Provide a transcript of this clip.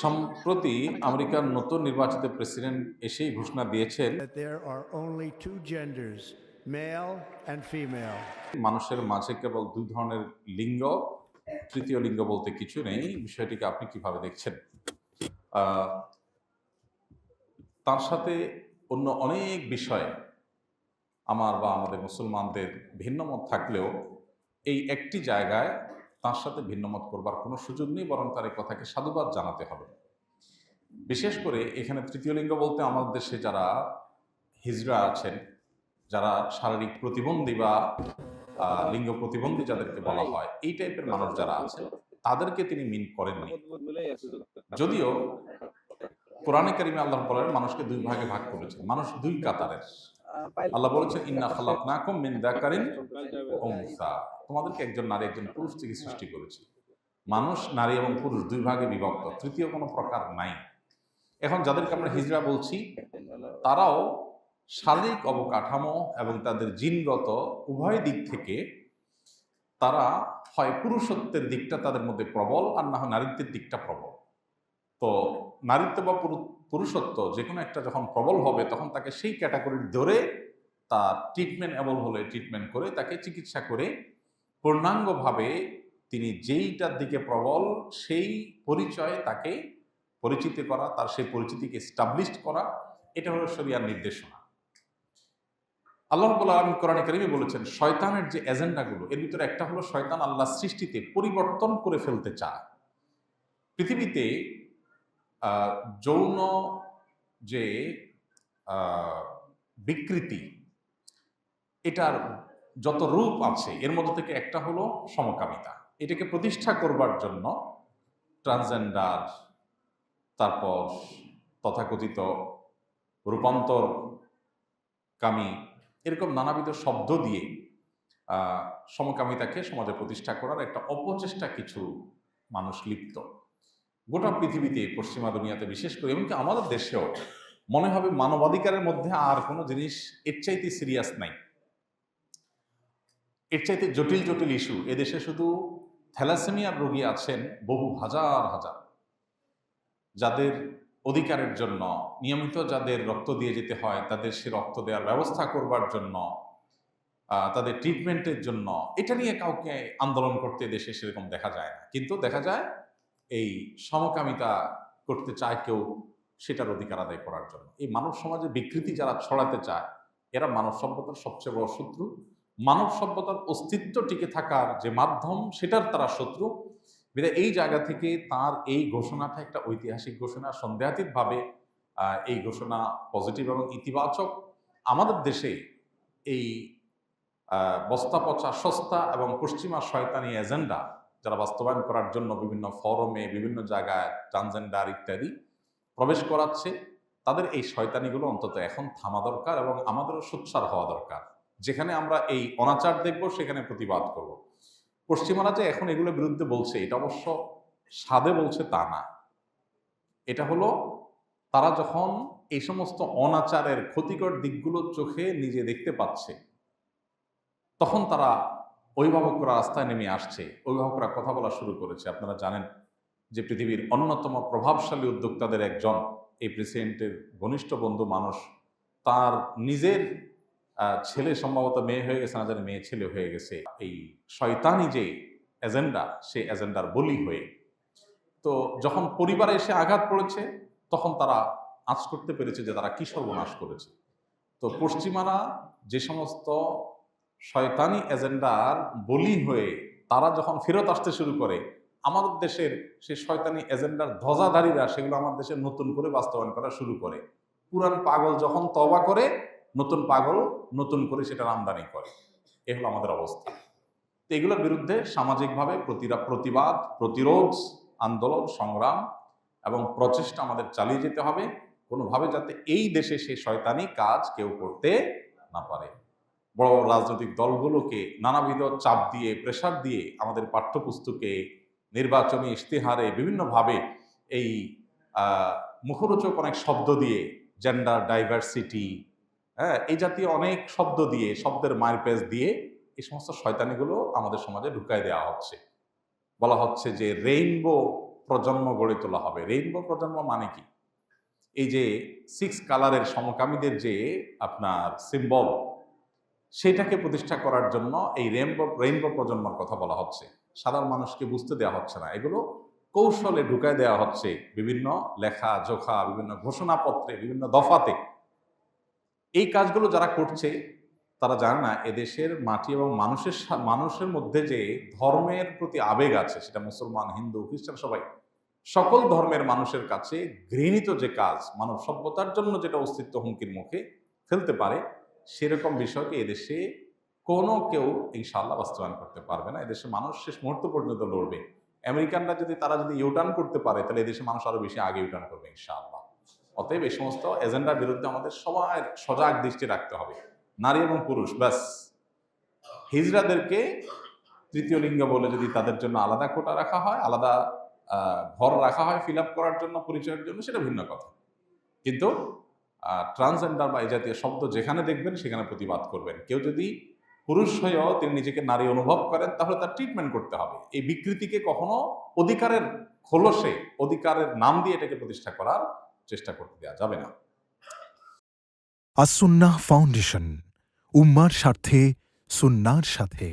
সম্প্রতি আমেরিকার নতুন নির্বাচিত প্রেসিডেন্ট এসেই ঘোষণা দিয়েছেন that there are only two genders, male and female. মানুষের মাঝে কেবল দুই ধরনের লিঙ্গ, তৃতীয় লিঙ্গ বলতে কিছু নেই। বিষয়টিকে আপনি কিভাবে দেখছেন? আহ, তার সাথে অন্য অনেক বিষয়ে আমার বা আমাদের মুসলমানদের ভিন্নমত থাকলেও এই একটি জায়গায় তার সাথে ভিন্নমত করবার কোনো সুযোগ নেই, বরং তার এই কথাকে সাধুবাদ জানাতে হবে। বিশেষ করে এখানে তৃতীয় লিঙ্গ বলতে আমাদের দেশে যারা হিজড়া আছেন, যারা শারীরিক প্রতিবন্ধী বা লিঙ্গ প্রতিবন্ধী যাদেরকে বলা হয়, এই টাইপের মানুষ যারা আছে তাদেরকে তিনি মিন করেননি। যদিও কোরআনে কারিমে আল্লাহ বলেন মানুষকে দুই ভাগে ভাগ করেছেন, মানুষ দুই কাতারের। আল্লাহ বলেছেন ইন্না খালাকনাকুম মিন যাকারিন ওয়া উনসা, তোমাদেরকে একজন নারী একজন পুরুষ থেকে সৃষ্টি করেছি। মানুষ নারী এবং পুরুষ দুই ভাগে বিভক্ত, তৃতীয় কোনো প্রকার নাই। এখন যাদেরকে আমরা হিজড়া বলছি তারাও শারীরিক অবকাঠামো এবং তাদের জিনগত উভয় দিক থেকে তারা হয় পুরুষত্বের দিকটা তাদের মধ্যে প্রবল, আর না হয় নারীত্বের দিকটা প্রবল। তো নারীত্ব বা পুরুষত্ব যে কোনো একটা যখন প্রবল হবে তখন তাকে সেই ক্যাটাগরির ধরে তার ট্রিটমেন্ট এবল হলে ট্রিটমেন্ট করে তাকে চিকিৎসা করে পূর্ণাঙ্গভাবে তিনি যেইটার দিকে প্রবল সেই পরিচয়ে তাকে পরিচিতি করা, তার সেই পরিচিতিকে এস্টাবলিশ করা, এটা হলো শরিয়ার নির্দেশনা। আল্লাহ রাব্বুল আলামিন কোরআনে কারিমে বলেছেন শয়তানের যে এজেন্ডাগুলো, এর ভিতরে একটা হলো শয়তান আল্লাহ সৃষ্টিতে পরিবর্তন করে ফেলতে চায়। পৃথিবীতে যৌন যে বিকৃতি, এটার যত রূপ আছে এর মধ্যে থেকে একটা হলো সমকামিতা। এটাকে প্রতিষ্ঠা করবার জন্য ট্রান্সজেন্ডার, তারপর তথাকথিত রূপান্তরকামী, এরকম নানাবিধ শব্দ দিয়ে সমকামিতাকে সমাজে প্রতিষ্ঠা করার একটা অপচেষ্টা কিছু মানুষ লিপ্ত। গোটা পৃথিবীতে, পশ্চিমা দুনিয়াতে বিশেষ করে, এমনকি আমাদের দেশেও মনে হবে মানবাধিকারের মধ্যে আর কোনো জিনিস এর চাইতে সিরিয়াস নাই, এর চাইতে জটিল জটিল ইস্যু। এদেশে শুধু থ্যালাসেমিয়ার রোগী আছেন বহু হাজার হাজার, যাদের অধিকারের জন্য নিয়মিত যাদের রক্ত দিয়ে যেতে হয়, তাদের সে রক্ত দেওয়ার ব্যবস্থা করবার জন্য, তাদের ট্রিটমেন্টের জন্য, এটা নিয়ে কাউকে আন্দোলন করতে দেশে সেরকম দেখা যায় না। কিন্তু দেখা যায় এই সমকামিতা করতে চায় কেউ সেটার অধিকার আদায় করার জন্য। এই মানব সমাজে বিকৃতি যারা ছড়াতে চায় এরা মানব সভ্যতার সবচেয়ে বড় শত্রু। মানব সভ্যতার অস্তিত্ব টিকে থাকার যে মাধ্যম সেটার তারা শত্রু। বিধায় এই জায়গা থেকে তার এই ঘোষণাটা একটা ঐতিহাসিক ঘোষণা। সন্দেহাতীতভাবে এই ঘোষণা পজিটিভ এবং ইতিবাচক। আমাদের দেশে এই বস্তা পচা সস্তা এবং পশ্চিমা শয়তানি এজেন্ডা যারা বাস্তবায়ন করার জন্য বিভিন্ন ফোরামে, বিভিন্ন জায়গায় ট্রান্সজেন্ডার ইত্যাদি প্রবেশ করাচ্ছে, তাদের এই শয়তানিগুলো অন্তত এখন থামা দরকার এবং আমাদেরও সোচ্চার হওয়া দরকার। যেখানে আমরা এই অনাচার দেখব সেখানে প্রতিবাদ করব। পশ্চিমারা যে এখন এগুলোর বিরুদ্ধে বলছে, এটা অবশ্য সাদে বলছে তা না। এটা হলো তারা যখন এই সমস্ত অনাচারের ক্ষতিকর দিকগুলো চোখে নিজে দেখতে পাচ্ছে তখন তারা অভিভাবকরা রাস্তায় নেমে আসছে, অভিভাবকরা কথা বলা শুরু করেছে। আপনারা জানেন যে পৃথিবীর অন্যতম প্রভাবশালী উদ্যোক্তাদের একজন, এই প্রেসিডেন্টের ঘনিষ্ঠ বন্ধু মানুষ, তার নিজের ছেলে সম্ভবত মেয়ে হয়ে গেছে, না জানি মেয়ে ছেলে হয়ে গেছে এই শয়তানি যে এজেন্ডা, সেই এজেন্ডার বলি হয়ে। তো যখন পরিবারে এসে আঘাত পড়েছে তখন তারা আঁচ করতে পেরেছে যে তারা কি সর্বনাশ করেছে। তো পশ্চিমারা যে সমস্ত শয়তানি এজেন্ডার বলি হয়ে তারা যখন ফেরত আসতে শুরু করে, আমাদের দেশের সেই শয়তানি এজেন্ডার ধ্বজাধারীরা সেগুলো আমাদের দেশে নতুন করে বাস্তবায়ন করা শুরু করে। পুরান পাগল যখন তওবা করে, নতুন পাগল নতুন করে সেটার আমদানি করে। এগুলো আমাদের অবস্থা। তো এগুলোর বিরুদ্ধে সামাজিকভাবে প্রতিবাদ, প্রতিরোধ, আন্দোলন, সংগ্রাম এবং প্রচেষ্টা আমাদের চালিয়ে যেতে হবে, কোনোভাবে যাতে এই দেশে সেই শয়তানি কাজ কেউ করতে না পারে। বড় রাজনৈতিক দলগুলোকে নানাবিধ চাপ দিয়ে, প্রেশার দিয়ে আমাদের পাঠ্যপুস্তকে, নির্বাচনী ইশতেহারে বিভিন্নভাবে এই মুখরোচক অনেক শব্দ দিয়ে, জেন্ডার ডাইভার্সিটি, এই জাতীয় অনেক শব্দ দিয়ে, শব্দের মারপ্যাচ দিয়ে এই সমস্ত শয়তানিগুলো আমাদের সমাজে ঢুকাই দেওয়া হচ্ছে। বলা হচ্ছে যে রেইনবো প্রজন্ম গড়ে তোলা হবে। রেইনবো প্রজন্ম মানে কি? এই যে 6 কালারের সমকামীদের যে আপনার সিম্বল, সেটাকে প্রতিষ্ঠা করার জন্য এই রেইনবো প্রজন্মের কথা বলা হচ্ছে। সাধারণ মানুষকে বুঝতে দেওয়া হচ্ছে না, এগুলো কৌশলে ঢুকায় দেওয়া হচ্ছে বিভিন্ন লেখা জোখা, বিভিন্ন ঘোষণাপত্রে, বিভিন্ন দফাতে। এই কাজগুলো যারা করছে তারা জানে না এদেশের মাটি এবং মানুষের মধ্যে যে ধর্মের প্রতি আবেগ আছে, সেটা মুসলমান, হিন্দু, খ্রিস্টান সবাই, সকল ধর্মের মানুষের কাছে ঘৃণিত যে কাজ, মানব সভ্যতার জন্য যেটা অস্তিত্ব হুমকির মুখে ফেলতে পারে, সেরকম বিষয়কে এদেশে কোনো কেউ ইনশাআল্লাহ বাস্তবায়ন করতে পারবে না। এদেশে মানুষ শেষ মুহূর্ত পর্যন্ত লড়বে। আমেরিকানরা তারা যদি ইউটার্ন করতে পারে, তাহলে এদেশে মানুষ আরো বেশি আগে ইউটার্ন করবে ইনশাআল্লাহ। অতএব এই সমস্ত এজেন্ডার বিরুদ্ধে আমাদের সবাই সজাগ দৃষ্টি রাখতে হবে। নারী এবং পুরুষ ব্যাস, হিজড়াদেরকে তৃতীয় লিঙ্গ বলে যদি তাদের জন্য আলাদা কোটা রাখা হয়, আলাদা ঘর রাখা হয় ফিল আপ করার জন্য, পরিচয়ের জন্য, সেটা ভিন্ন কথা। কিন্তু ট্রান্সজেন্ডার বা এই জাতীয় শব্দ যেখানে দেখবেন সেখানে প্রতিবাদ করবেন। কেউ যদি পুরুষ হয়েও তিনি নিজেকে নারী অনুভব করেন, তাহলে তার ট্রিটমেন্ট করতে হবে। এই বিকৃতিকে কখনো অধিকারের খোলসে, অধিকারের নাম দিয়ে এটাকে প্রতিষ্ঠা করার চেষ্টা করতে দেওয়া যাবে না। আসুন্নাহ ফাউন্ডেশন, উম্মার স্বার্থে সুন্নাহর সাথে।